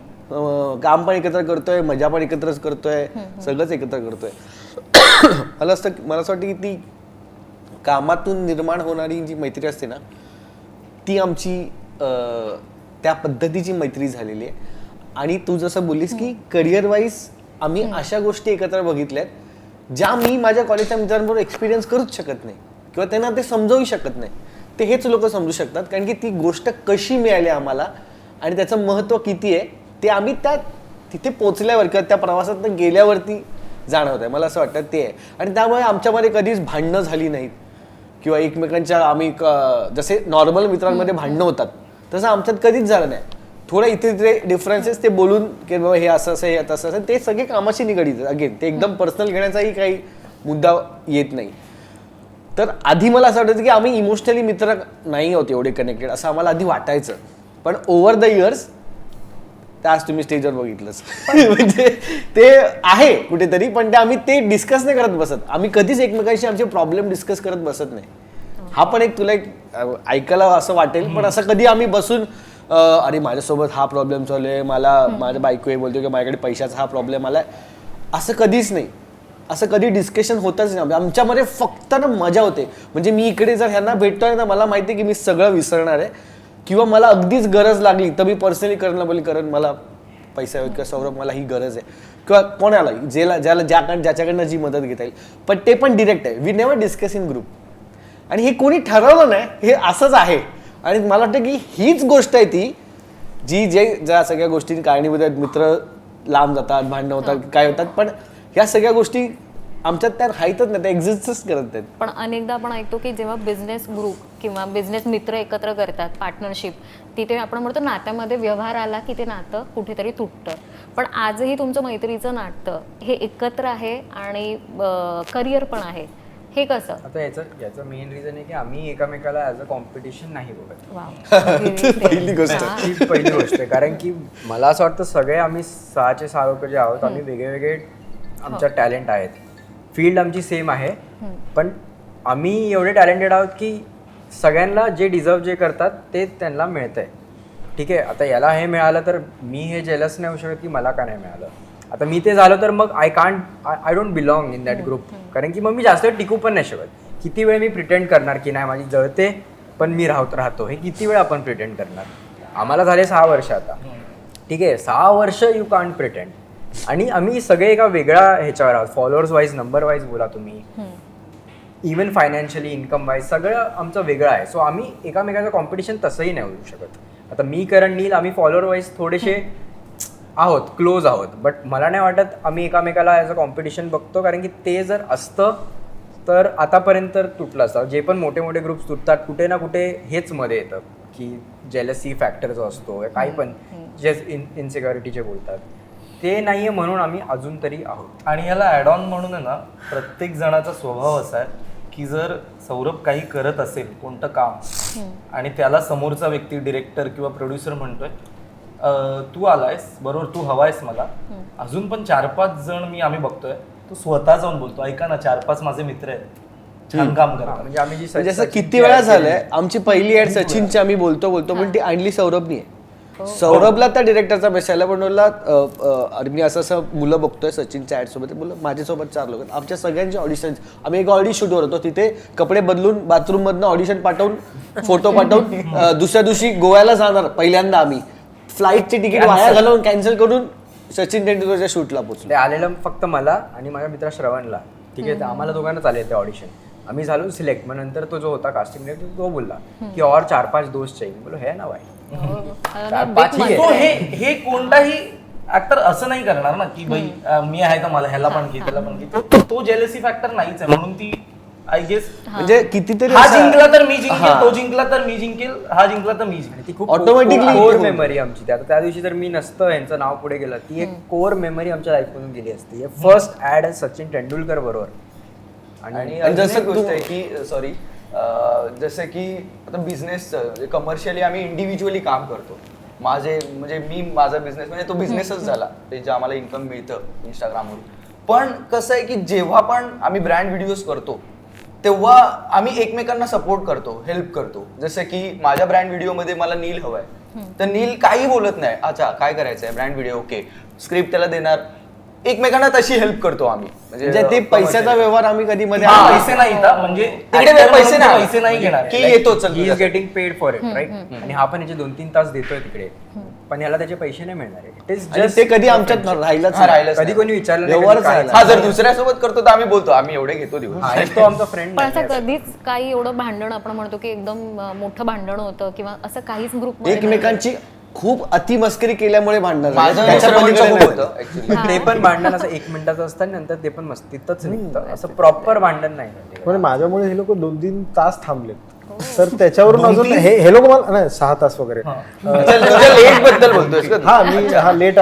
काम पण एकत्र करतोय, मजा पण एकत्रच करतोय, सगळंच एकत्र करतोय. मला असं वाटतं की ती कामातून निर्माण होणारी जी मैत्री असते ना, ती आमची त्या पद्धतीची मैत्री झालेली आहे. आणि तू जसं बोललीस की करिअर वाईज आम्ही अशा गोष्टी एकत्र बघितल्यात ज्या मी माझ्या कॉलेजच्या मित्रांबरोबर एक्सपिरियन्स करूच शकत नाही किंवा त्यांना ते समजावू शकत नाही. ते हेच लोक समजू शकतात, कारण की ती गोष्ट कशी मिळाली आम्हाला आणि त्याचं महत्त्व किती आहे ते आम्ही तिथे पोचल्यावर किंवा त्या प्रवासात गेल्यावरती जाणवत आहे. मला असं वाटतं ते आहे. आणि त्यामुळे आमच्यामध्ये कधीच भांडणं झाली नाहीत किंवा एकमेकांच्या आम्ही जसे नॉर्मल मित्रांमध्ये भांडणं होतात तसं आमच्यात कधीच झालं नाही. थोडं इथे तिथे डिफरन्सेस ते बोलून की बाबा हे असं असं, हे तसं असं, ते सगळे कामाशी निगडीत. अगेन ते एकदम पर्सनल घेण्याचाही काही मुद्दा येत नाही. तर आधी मला असं वाटायचं की आम्ही इमोशनली मित्र नाही होते एवढे कनेक्टेड, असं आम्हाला आधी वाटायचं. पण ओव्हर द इयर्स, आज तुम्ही स्टेजवर बघितलंच, म्हणजे ते आहे कुठेतरी, पण ते आम्ही ते डिस्कस नाही करत बसत. आम्ही कधीच एकमेकांशी आमचे प्रॉब्लेम डिस्कस करत बसत नाही. हा पण एक तुला एक ऐकायला असं वाटेल, पण असं कधी आम्ही बसून अरे माझ्यासोबत हा प्रॉब्लेम चालू आहे, मला माझ्या बायको हे बोलतो की माझ्याकडे पैशाचा हा प्रॉब्लेम आला, असं कधीच नाही. असं कधी डिस्कशन होतच नाही. आमच्यामध्ये फक्त ना मजा होते. म्हणजे मी इकडे जर ह्यांना भेटतोय ना, मला माहिती आहे की मी सगळं विसरणार आहे किंवा मला अगदीच गरज लागली तर मी पर्सनली करणं बोली, कारण मला पैसा आहे किंवा सौरभ मला ही गरज आहे किंवा कोणाला ज्याच्याकडनं जी मदत घेता येईल. पण ते पण डिरेक्ट आहे. We never discuss in group. आणि हे कोणी ठरवलं नाही, हे असंच आहे. आणि मला वाटतं की हीच गोष्ट आहे ती जी ज्या सगळ्या गोष्टी कारणीभूत आहेत. मित्र लांब जातात, भांडणं होतात, काय होतात, पण ह्या सगळ्या गोष्टी आमच्यात त्या राहतच नाही, त्या एक्झिस्टच करत नाहीत. पण अनेकदा आपण ऐकतो की जेव्हा बिझनेस ग्रुप किंवा बिझनेस मित्र एकत्र करतात, पार्टनरशिप, तिथे आपण म्हणतो नात्यामध्ये व्यवहार आला की ते नातं कुठेतरी तुटतं. पण आजही तुमचं मैत्रीचं नातं हे एकत्र आहे आणि करिअर पण आहे. हे कसं? आता याचं मेन रिझन आहे की आम्ही एकमेकाला ॲज अ कॉम्पिटिशन नाही बघत. पहिली गोष्ट ही पहिली गोष्ट आहे. कारण की मला असं वाटतं सगळे आम्ही 6चे 6 लोक जे आहोत, आम्ही वेगळे आमच्या टॅलेंट आहेत. फील्ड आमची सेम आहे, पण आम्ही एवढे टॅलेंटेड आहोत की सगळ्यांना जे डिझर्व जे करतात ते त्यांना मिळतंय. ठीक आहे, आता याला हे मिळालं तर मी हे जेलस नाही होऊ शकत की मला का नाही मिळालं. आता मी ते झालं तर मग I don't belong in that group. कारण की मग मी जास्त वेळ टिकू पण नाही शकत. किती वेळ मी प्रिटेंड करणार की नाही माझी जळते पण मी राहतो, हे किती वेळ आपण प्रिटेंड करणार. आम्हाला झाले 6 वर्ष आता. ठीक आहे, 6 वर्ष यू कांट प्रिटेंड. आणि आम्ही सगळे एका वेगळ्या ह्याच्यावर आहोत. फॉलोअर्स वाईज, नंबर वाईज बोला तुम्ही, इवन फायनान्शियली, इन्कम वाईज सगळं आमचं वेगळं आहे. सो आम्ही एकामेकाचं कॉम्पिटिशन तसंही नाही होऊ शकत. आता मी करण नील आम्ही फॉलोअर वाईज थोडेसे आहोत, क्लोज आहोत, बट मला नाही वाटत आम्ही एकामेकाला ॲज अ कॉम्पिटिशन बघतो. कारण की ते जर असतं तर आतापर्यंत तुटलं असतं. जे पण मोठे मोठे ग्रुप्स तुटतात कुठे ना कुठे हेच मध्ये येतं की जेलसी फॅक्टर जो असतो, काही पण जे इनसिक्युरिटीचे बोलतात ते नाही आहे, म्हणून आम्ही अजून तरी आहोत. आणि याला ॲड ऑन म्हणून आहे ना, प्रत्येक जणाचा स्वभाव असा आहे की जर सौरभ काही करत असेल कोणतं काम आणि त्याला समोरचा व्यक्ती डिरेक्टर किंवा प्रोड्युसर म्हणतोय तू आलायस बरोबर, तू हवायस मला, अजून पण 4-5 जण आम्ही बघतोय, तू स्वतः जाऊन बोलतो ऐका ना 4-5 माझे मित्र आहेत, छान काम करतात. म्हणजे आम्ही जी म्हणजे असं सचिनची किती वेळा ad झालंय केली, आमची पहिली ऍड सचिनची आम्ही बोलतो पण ती आणली सौरभनी आहे. सौरभला त्या डिरेक्टरचा मेसेज आला पण बोलला अरे मी असं मुलं बघतोय सचिनच्या ऍड सोबत बोललं माझ्यासोबत 4 लोक आमच्या सगळ्यांचे ऑडिशन आम्ही एक ऑडिशन शूटवर होतो तिथे कपडे बदलून बाथरूम मधनं ऑडिशन पाठवून फोटो पाठवून दुसऱ्या दिवशी गोव्याला जाणार पहिल्यांदा आम्ही फ्लाईटची तिकीट वाया घालवून कॅन्सल करून सचिन तेंडुलकरच्या शूटला पोहोचलो. ते आलेलं फक्त मला आणि माझ्या मित्र श्रवणला. ठीक आहे, तर आम्हाला दोघांनाच आले ते ऑडिशन. आम्ही झालो सिलेक्ट. मग नंतर तो जो होता कास्टिंग डायरेक्टर तो बोलला की और 4-5 दोस्त चाहिए. बोलो हे ना भाई 4-5 ही तो आहे. हे कोणताही ऍक्टर असं नाही करणार ना की भाई मी आहे तर मला ह्याला पण घे त्याला पण घे. तो जेलसी फॅक्टर नाहीच आहे. म्हणून ती आय गेस म्हणजे कितीतरी हा असं- जिंकला तर मी जिंकेल, तो जिंकला तर मी जिंकेल, हा जिंकला तर मी जिंकेल. ती खूप Automatically कोर ती मेमरी आमची. आता त्या दिवशी जर मी नसतं यांचं नाव पुढे गेलं ती एक कोर मेमरी आमच्या लाईफमधून गेली असती. फर्स्ट ऍड सचिन तेंडुलकर बरोबर. आणि आणि जसं जसं गोष्ट तू- आहे की सॉरी जसं की आता बिझनेस कमर्शियली आम्ही इंडिव्हिज्युअली काम करतो. माझा बिझनेस म्हणजे तो बिझनेसच झाला ते जे आम्हाला इन्कम मिळतं इंस्टाग्रामवरून. पण कसं आहे की जेव्हा पण आम्ही ब्रँड व्हिडिओज करतो तेव्हा आम्ही एकमेकांना सपोर्ट करतो, हेल्प करतो. जसं की माझ्या ब्रँड व्हिडिओमध्ये मला नील हवाय तर नील काही बोलत नाही, अच्छा काय करायचं आहे ब्रँड व्हिडिओ, ओके स्क्रिप्ट त्याला देणार. एकमेकांना तशी हेल्प करतो आम्ही. म्हणजे ते पैशाचा व्यवहार आम्ही कधी मध्ये हा, पैसे नाही का म्हणजे तिकडे actor पैसे म्हणून नाही पैसे नाही घेणार. की येतो चल ही इज तुझ्या. Getting paid for it right. आणि हा पण याचे 2-3 तास देतोय तिकडे पण ह्याला त्याचे पैसे नाही मिळणार. इट इज आणि ते कधी आमच्यात राहिलंच हा, नाही. राहिलंच कधी नाही. कोणी विचारलं नाही, व्यवहारच कधी काय राहिला. हा जर दुसऱ्यासोबत करतो तर आम्ही बोलतो आम्ही एवढे घेतो दिवस. हा, एक तो आमचा फ्रेंड पण असं कधीच काही एवढं भांडण आपण म्हणतो की एकदम मोठं भांडण होतं किंवा असं काहीच ग्रुप एकमेकांची खूप अतिमस्करी केल्यामुळे भांडण झाली. माझं त्याच्या श्रवणचं पलीकडे खूप नाही. होतं ऍक्च्युली. ते पण भांडण असं 1 मिनिटाचं असतं आणि नंतर ते पण मस्तीतच निघतं. असं प्रॉपर भांडण नाही. म्हणजे माझ्यामुळे हे लोक 2-3 तास थांबलेत. तर त्याच्यावरून अजून हे लोक मला नाही 6 तास वगैरे. तुझ्या लेट बद्दल बोलतोयस का तू? हा मी हा लेट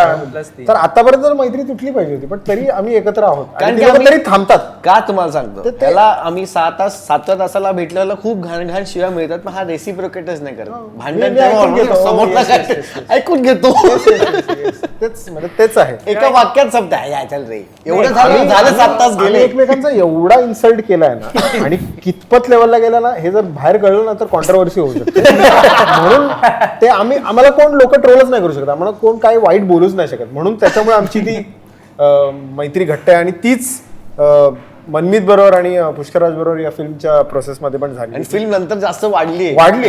तर आतापर्यंत तर मैत्री तुटली पाहिजे होती पण तरी आम्ही एकत्र आहोत कारण आणि की ते लोकं आम्ही- तरी थांबतात. का तुम्हाला सांगतो त्याला आम्ही 7व्या तासाला भेटल्याला खूप घाण शिव्या मिळतात पण हा रेसिप्रोकेटच नाही करत. भांडण मी ऐकून घेतो. समोरचा Yes, काय yes, yes, yes. ऐकून घेतो. तेच म्हणजे तेच आहे. एका वाक्यात संपता या चल रे एवढं झालं आम्ही- 7 तास आम्ही गेले. एकमेकांचा एवढा इन्सल्ट केलाय ना आणि कितपत लेवलला गेला ना हे जर बाहेर कळलं ना तर कॉन्ट्रोवर्सी होऊ शकते. म्हणून ते आम्हाला कोण लोक ट्रोलच नाही करू शकत. आम्हाला कोण काही वाईट बोलूच नाही शकत. म्हणून त्याच्यामुळे आमची ती मैत्री घट्ट आहे आणि तीच मनमीत बरोबर आणि पुष्कराज बरोबर या फिल्मच्या प्रोसेसमध्ये पण झाली आणि फिल्म नंतर जास्त वाढली आहे.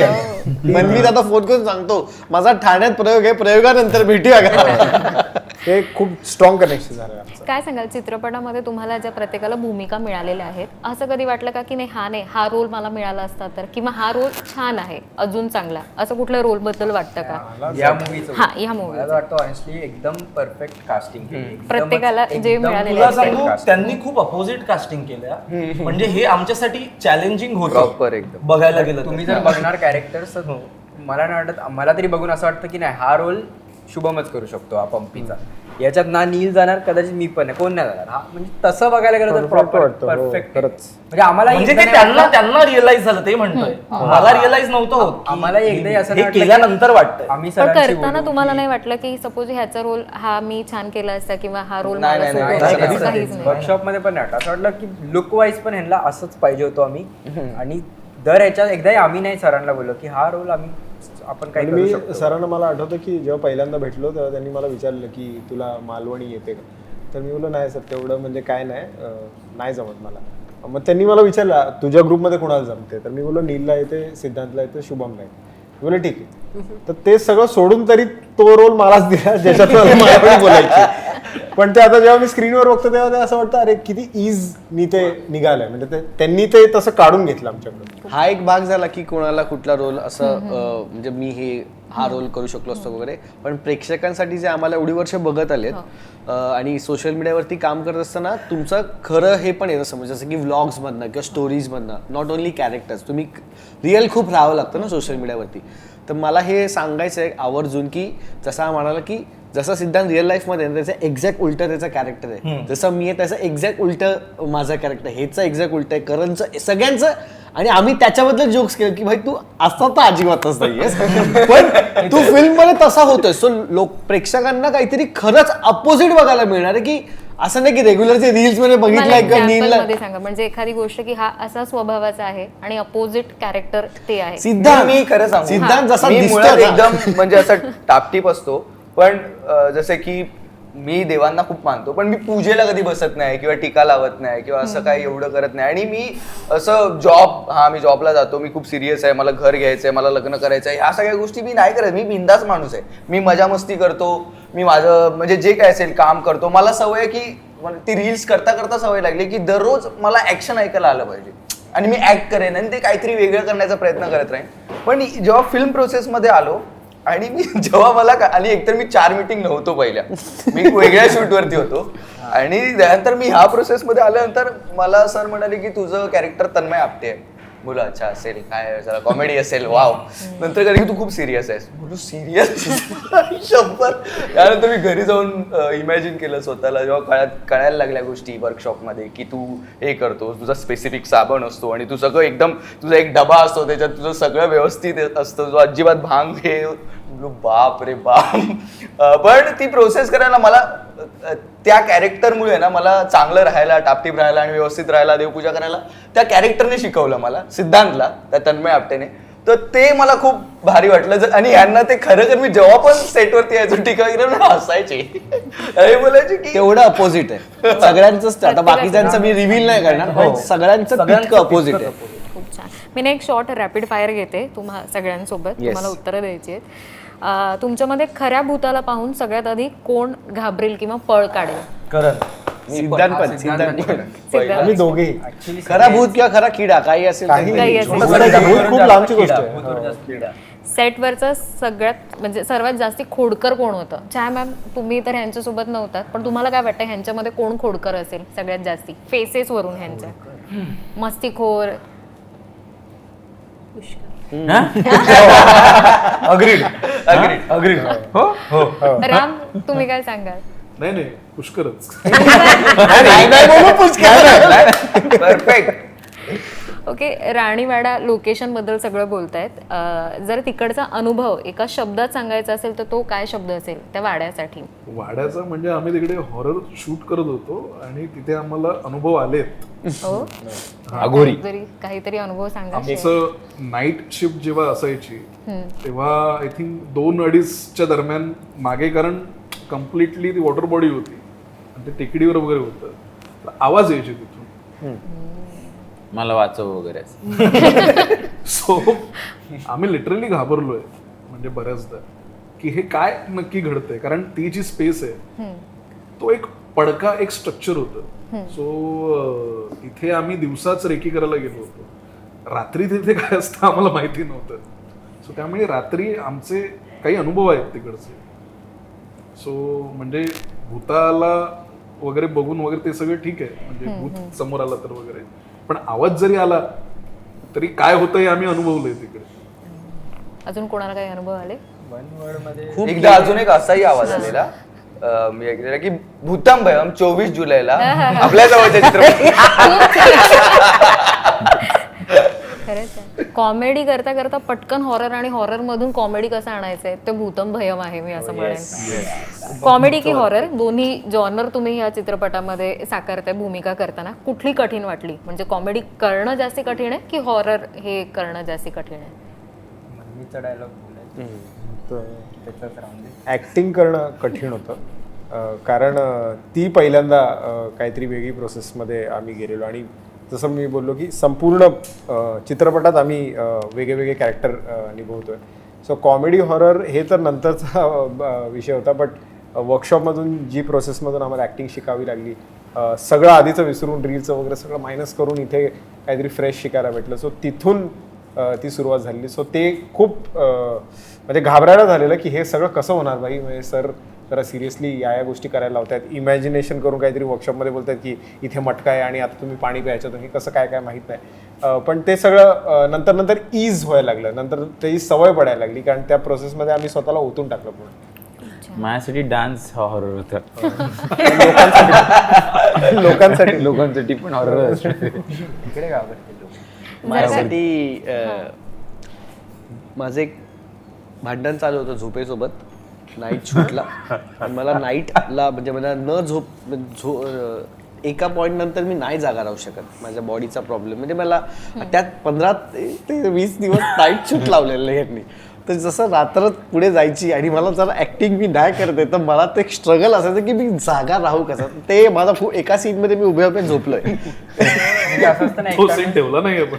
मी आता फोन करून सांगतो माझा ठाण्यात प्रयोग आहे प्रयोगानंतर भेटूया का. ते खूप स्ट्रॉंग कनेक्शन झालं आमचं. काय सांगाल चित्रपटामध्ये तुम्हाला ज्या प्रत्येकाला भूमिका मिळालेल्या आहेत असं कधी वाटलं का की नाही हा रोल मला मिळाला असता तर किंवा हा रोल छान आहे अजून चांगला असं कुठल्या रोल बद्दल वाटतं का? या मूवीचं हा, या movie मला वाटतं ऑनेस्टली एकदम परफेक्ट कास्टिंग केली. एकदमच- प्रत्येकाला जे एकदम मिळालेलं तुला आहे. सांगू casting. त्यांनी खूप अपोजिट कास्टिंग केल्या म्हणजे हे आमच्यासाठी चॅलेंजिंग होतं Proper एकदम. बघायला गेलं तुम्ही तर. जर बघणार कॅरेक्टर्स मला नाही वाटत मला तरी बघून असं वाटतं की नाही हा रोल शुभमच करू शकतो हा पंपीचा. याच्यात ना नील जाणार कदाचित मी पण आहे कोण नाही जाणार. हा म्हणजे तसं बघायला गेलं तर Perfect प्रॉपर वाटतं, हो, परफेक्ट खरंच. म्हणजे आम्हाला म्हणजे एकदा ते नाही वाटलं- त्यांना रिअलाइज झालं ते म्हणतोय मला रिअलाइज नव्हतं होत की आम्हाला एकदाही असं हे नाही वाटलं केल्यानंतर की वाटतंय. आम्ही पण सरांशी करताना बोलू तुम्हाला की- नाही वाटलं की सपोज ह्याचा रोल हा मी छान केला असता किंवा हा रोल नाही, मला नाही, suit नाही, होता, नाही, असं नाही, काहीच नाही. वर्कशॉप मध्ये पण नाही वाटलं. असं वाटलं की लुक वाईज पण ह्यांना असंच पाहिजे होतो आम्ही आणि दर ह्याच्यात एकदाही आम्ही नाही सरांना बोललो की हा रोल आपण काही आणि करू मी शकतो. सरांना मला आठवतं की जेव्हा पहिल्यांदा भेटलो तेव्हा त्यांनी मला विचारलं की तुला मालवणी येते का. तर मी बोललो नाही सर तेवढं म्हणजे काय नाही जमत मला. मग त्यांनी मला विचारलं तुझ्या ग्रुपमध्ये कोणाला जमते. तर मी बोललो नीलला येते, सिद्धांतला येते, शुभमला येते. बोलले ठीक आहे. तर ते सगळं सोडून तरी तो रोल मलाच दिला ज्याच्यात मला मालवणी बोलायची. पण ते आता जेव्हा मी स्क्रीनवर बघतो तेव्हा ते असं वाटतं अरे किती इजनी ते निघालंय. म्हणजे त्यांनी ते तसं काढून घेतलं आमच्याकडून. हा एक भाग झाला की कोणाला कुठला रोल असं म्हणजे मी हा रोल करू शकलो असतो वगैरे. पण प्रेक्षकांसाठी जे आम्हाला एवढी वर्ष बघत आलेत आणि सोशल मीडियावरती काम करत असताना तुमचं खरं हे पण येतं समज जसं की व्लॉग्समधनं किंवा स्टोरीजमधनं नॉट ओन्ली कॅरेक्टर्स तुम्ही रिअल खूप राहावं लागतं ना सोशल मीडियावरती. तर मला हे सांगायचं आहे आवर्जून की जसं हा म्हणाला की जसं सिद्धांत रिअल लाईफमध्ये त्याचं एक्झॅक्ट उलटं त्याचं कॅरेक्टर आहे जसं मी आहे त्याचं एक्झॅक्ट उलटं माझं कॅरेक्टर हेचं एक्झॅक्ट उलटं आहे करणचं सगळ्यांचं. आणि आम्ही त्याच्याबद्दल जोक्स केले की भाई तू असता तर अजिबातच नाहीयेस पण तू फिल्म मध्ये तसा होतोय. सो लोक प्रेक्षकांना काहीतरी खरंच अपोजिट बघायला मिळणार आहे की असं नाही की रेग्युलर जे रील्स मध्ये मला बघितलंय का example नीलला मध्ये सांगा, म्हणजे एखादी गोष्ट की हा असा स्वभावाचा आहे आणि अपोजिट कॅरेक्टर ते आहे. सिद्धांत मी खरं सांगू सिद्धांत जसा मी दिसतो मुळात ना, एकदम म्हणजे असं टापटीप असतो, पण जसे की मी देवांना खूप मानतो, पण मी पूजेला कधी बसत नाही किंवा टीका लावत नाही किंवा असं काही एवढं करत नाही. आणि मी असं मी जॉबला जातो, मी खूप सिरियस आहे, मला घर घ्यायचंय, मला लग्न करायचं आहे, ह्या सगळ्या गोष्टी मी नाही करत. मी बिंदास माणूस आहे, मी मजा मस्ती करतो, मी माझं म्हणजे जे काय असेल काम करतो. मला सवय आहे की ती रील्स करता करता सवय लागली की दररोज मला ऍक्शन ऐकायला आलं पाहिजे आणि मी ऍक्ट करेन आणि ते काहीतरी वेगळं करण्याचा प्रयत्न करत राहीन. पण जेव्हा फिल्म प्रोसेसमध्ये आलो आणि जेव्हा मला आणि एकतर मी 4 मीटिंग नव्हतो पहिल्या, मी वेगळ्या शूटवरती होतो आणि त्यानंतर मी ह्या प्रोसेसमध्ये आल्यानंतर मला सर म्हणाले की तुझं कॅरेक्टर तन्मय आपटे आहे. बोला अच्छा असेल, काय जरा कॉमेडी असेल, वाव. नंतर कधी की तू खूप सिरियस आहेस. बोलू सिरियस शंभर. त्यानंतर मी घरी जाऊन इमॅजिन केलं स्वतःला, जेव्हा कळायला लागल्या गोष्टी वर्कशॉपमध्ये की तू हे करतोस, तुझा स्पेसिफिक साबण असतो आणि तू सगळं एकदम तुझा एक डबा असतो, त्याच्यात तुझं सगळं व्यवस्थित असतं, जो अजिबात भांग हे बाप रे बाप. पण ती प्रोसेस करायला मला त्या कॅरेक्टरमुळे ना मला चांगलं राहायला, टापटीप राहायला आणि व्यवस्थित राहायला, देवपूजा करायला त्या कॅरेक्टरने शिकवलं मला, सिद्धांतला, त्या तन्मय आपटेने. तर ते मला खूप भारी वाटलं. आणि यांना ते खरं मी जेव्हा पण सेटवरती यायचो टीका केलं हसायचे आणि बोलायचे की तेवढं अपोजिट आहे सगळ्यांचंच. आता बाकीच्यांचं मी रिव्हील नाही करणार, पण सगळ्यांचं तितकं अपोजिट आहे. खूप छान. मी ना एक शॉर्ट रॅपिड फायर घेते तुम्हा सगळ्यांसोबत, तुम्हाला उत्तरं द्यायची आहेत. तुमच्यामध्ये खऱ्या भूताला पाहून सगळ्यात आधी कोण घाबरेल किंवा पळ काढेल? सिद्धांत पण सिद्धांत. आम्ही दोघेही खरा भूत किंवा खरा किडा काही असेल तर. काही असेल. भूत खूप लांबची गोष्ट आहे. सेटवरचा सगळ्यात म्हणजे सर्वात जास्ती खोडकर कोण होतं? छाया मॅम, तुम्ही तर ह्यांच्यासोबत नव्हतात, पण तुम्हाला काय वाटतं ह्यांच्यामध्ये कोण खोडकर असेल सगळ्यात जास्ती फेसेस वरून ह्यांच्या? मस्तीखोर? अग्रीड. हो राम, तुम्ही काय सांगाल? नाही पुष्करच. परफेक्ट. ओके, राणीवाडा लोकेशन बद्दल सगळं बोलतायत. जर तिकडचा अनुभव एका शब्दात सांगायचा असेल तर तो काय शब्द असेल त्या वाड्यासाठी? वाड्याचा म्हणजे आम्ही तिकडे हॉरर शूट करत होतो आणि तिथे आम्हाला अनुभव आलेत. हो, अघोरी. काहीतरी अनुभव सांगा. आमचं नाईट शिफ्ट जेव्हा असायची तेव्हा आय थिंक 2-2:30च्या दरम्यान मागे, कारण कम्प्लिटली ती वॉटर बॉडी होती आणि ते टेकडीवर वगैरे होतं, तर आवाज यायचे तिथून. मला वाचव वगैरे. सो आम्ही लिटरली घाबरलोय म्हणजे बऱ्याचदा की हे काय नक्की घडतंय, कारण ती जी स्पेस आहे तो एक पडका एक स्ट्रक्चर होतं. सो इथे आम्ही दिवसाच रेकी करायला गेलो होतो, रात्री तिथे काय असतं आम्हाला माहिती नव्हतं. सो त्यामुळे रात्री आमचे काही अनुभव आहेत तिकडचे. सो म्हणजे भूताला वगैरे बघून वगैरे ते सगळं ठीक आहे, म्हणजे भूत समोर आला तर वगैरे, पण आवाज जरी आला तरी काय होतं हे आम्ही अनुभवलंय तिकडे. अजून कोणाला काही अनुभव आले? एकदा अजून एक असाही आवाज आलेला मी ऐकलेला की भूतम भयम 24 जुलैला आपल्या जवळच्या चित्रपट. खरंच कॉमेडी करता करता पटकन हॉरर आणि हॉरर मधून कॉमेडी कसं आणायचंय ते भूतम भयम आहे, मी असं म्हणेन. कॉमेडी की हॉरर दोन्ही जॉनर तुम्ही या चित्रपटामध्ये साकारताय भूमिका करताना, कुठली कठीण वाटली? म्हणजे कॉमेडी करणं जास्ती कठीण आहे की हॉरर हे करणं जास्ती कठीण आहे? ऍक्टिंग करणं कठीण होतं, कारण ती पहिल्यांदा काहीतरी वेगळी प्रोसेसमध्ये आम्ही गेलेलो आणि जसं मी बोललो की संपूर्ण चित्रपटात आम्ही वेगळे वेगळे कॅरेक्टर निभवतोय. सो कॉमेडी हॉरर हे तर नंतरचा विषय होता, बट वर्कशॉपमधून जी प्रोसेसमधून आम्हाला ॲक्टिंग शिकावी लागली, सगळं आधीचं विसरून रीलचं वगैरे सगळं मायनस करून इथे काहीतरी फ्रेश शिकायला भेटलं. सो तिथून ती सुरुवात झाली. सो ते खूप म्हणजे घाबरायला झालेलं की हे सगळं कसं होणार बाई, म्हणजे सर जरा सिरियसली या गोष्टी करायला लावतात, इमॅजिनेशन करून काहीतरी वर्कशॉपमध्ये बोलतात की इथे मटका आहे आणि आता तुम्ही पाणी प्यायचं, हे कसं काय काय माहीत नाही. पण ते सगळं नंतर नंतर ईज व्हायला लागलं, नंतर त्याची सवय पडायला लागली, कारण त्या प्रोसेसमध्ये आम्ही स्वतःला ओतून टाकलं पूर्ण. माझ्यासाठी डान्स हा हॉरर होता. लोकांसाठी पण हॉरर. इकडे माझ्यासाठी माझं एक भांडण चालू होतं झोपेसोबत नाईट शूटला. आणि मला नाईटला म्हणजे मला न एका पॉईंट नंतर मी नाही जागा राहू शकत. माझ्या बॉडीचा प्रॉब्लेम म्हणजे मला त्यात 15 ते 20 दिवस नाईट शूट लावलेलं यांनी. तर जसं रात्र पुढे जायची आणि मला जरा ऍक्टिंग मी नाही करते तर मला ते एक स्ट्रगल असायचं की मी जागा राहू कसं. ते माझा एका सीनमध्ये मी उभे उभे झोपलोय. म्हणजे असं असतं ना, तो सीन ठेवला नाही आपण.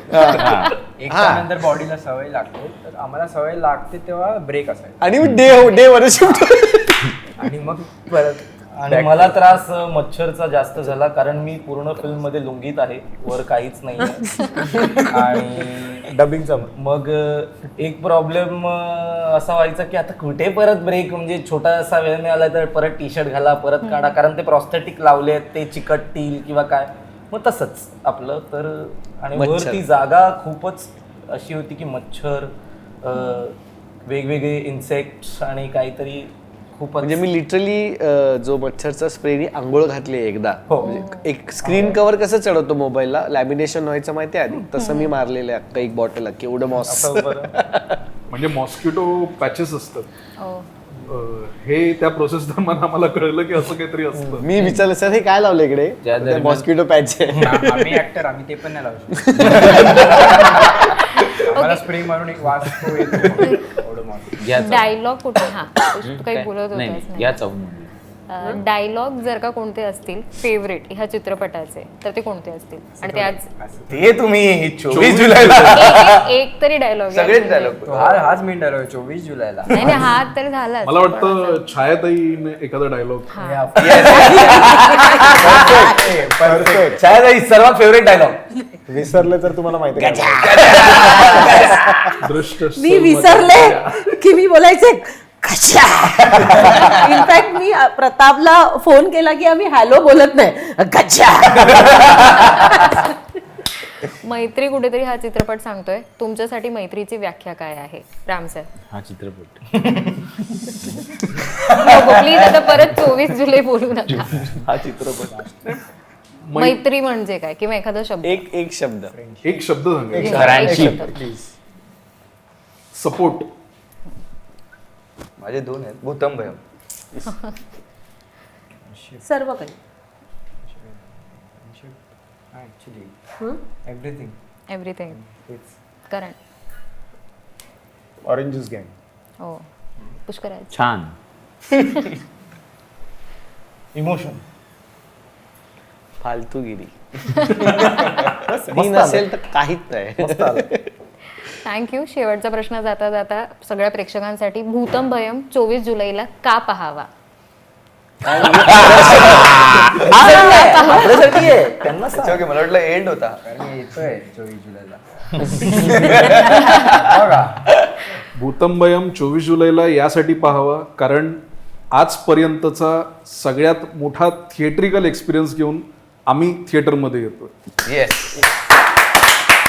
एक नंतर बॉडीला सवय लागते, तर आम्हाला सवय लागते तेव्हा ब्रेक असायचा आणि मी डे वर शिफ्ट. आणि मग परत आणि मला त्रास मच्छरचा जास्त झाला, कारण मी पूर्ण फिल्म मध्ये लुंगीत आहे, वर काहीच नाही आणि डबिंगचा मग एक प्रॉब्लेम असा व्हायचा की आता कुठे परत ब्रेक, म्हणजे छोटासा वेळ मिळाला तर परत टी शर्ट घाला, परत काढा, कारण ते प्रॉस्थेटिक लावले आहेत, ते चिकटतील किंवा काय. मग तसंच आपलं तर. आणि वर ती जागा खूपच अशी होती की मच्छर, वेगवेगळे इन्सेक्ट्स आणि काहीतरी खूपच. म्हणजे मी लिटरली जो मच्छरचा स्प्रेनी आंघोळ घातली एकदा. म्हणजे एक स्क्रीन कव्हर कसं चढवतो मोबाईलला, लॅमिनेशन व्हायचं माहिती आहे आधी, तसं मी मारलेलं आहे एक बॉटल केवढं मॉस. म्हणजे मॉस्किटो पॅचेस असतात. हे त्या प्रोसेस दरम्यान आम्हाला कळलं की असं काहीतरी असतं. मी विचारलं सर हे काय लावलं इकडे, मॉस्किटो पॅच आहे. आम्ही ऍक्टर, आम्ही ते पण नाही लावू शकतो. आम्हाला स्प्रे मारून एक वास येतो. डायलॉग कुठे, हा तू काही बोलत होतास या चावून डायलॉग जर का कोणते असतील फेवरेट ह्या चित्रपटाचे, तर ते कोणते असतील? आणि ते आज ते तुम्ही 24 जुलैला एक तरी डायलॉग, सगळेच डायलॉग. हाच मेन डायलॉग 24 जुलैला. नाही नाही, हा तर झाला. मला वाटतं छायाताईने एखादा डायलॉग. शायद सर्वात फेवरेट डायलॉग. विसरलं तर तुम्हाला माहिती आहे. दृष्ट मी विसरले की मी बोलायचे कशा. इनफॅक्ट मी प्रतापला फोन केला की आम्ही हॅलो बोलत नाही, कशा. मैत्री कुठेतरी हा चित्रपट सांगतोय. तुमच्यासाठी मैत्रीची व्याख्या काय आहे, राम सर? हा चित्रपट प्लीज आता परत 24 जुलै बोलू नका. हा चित्रपट मैत्री म्हणजे काय, किंवा एखादा शब्द, एक शब्द, एक शब्द सांगा. एक शब्द. सपोर्ट. माझे 2 आहेत. भूतम भयम. सर्व काही. एव्हरीथिंग. एव्हरीथिंग. करण. ऑरेंज ज्यूस गँग. हो, पुष्कराज. छान. इमोशन. फालतूगिरी. ती नसेल तर काहीच नाही. थँक्यू. शेवटचा प्रश्न जाता जाता सगळ्या प्रेक्षकांसाठी, भूतम भयम 24 जुलैला का पाहावा? आपल्यासाठी आहे त्यांना सांग. ओके, मला वाटलं एंड होता. कारण येतोय 24 जुलैला. भूतंबयम 24 जुलैला यासाठी पाहावा, कारण आजपर्यंतचा सगळ्यात मोठा थिएट्रिकल एक्सपिरियन्स घेऊन आम्ही थिएटरमध्ये येतो. येस.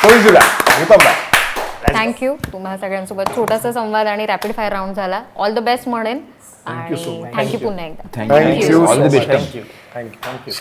24 जुलै भूतंबा. थँक्यू. तुम्हा सगळ्यांसोबत छोटासा संवाद आणि रॅपिड फायर राऊंड झाला. ऑल द बेस्ट म्हणेन. आणि थँक्यू पुन्हा एकदा. Thank you. All the best. Thank you.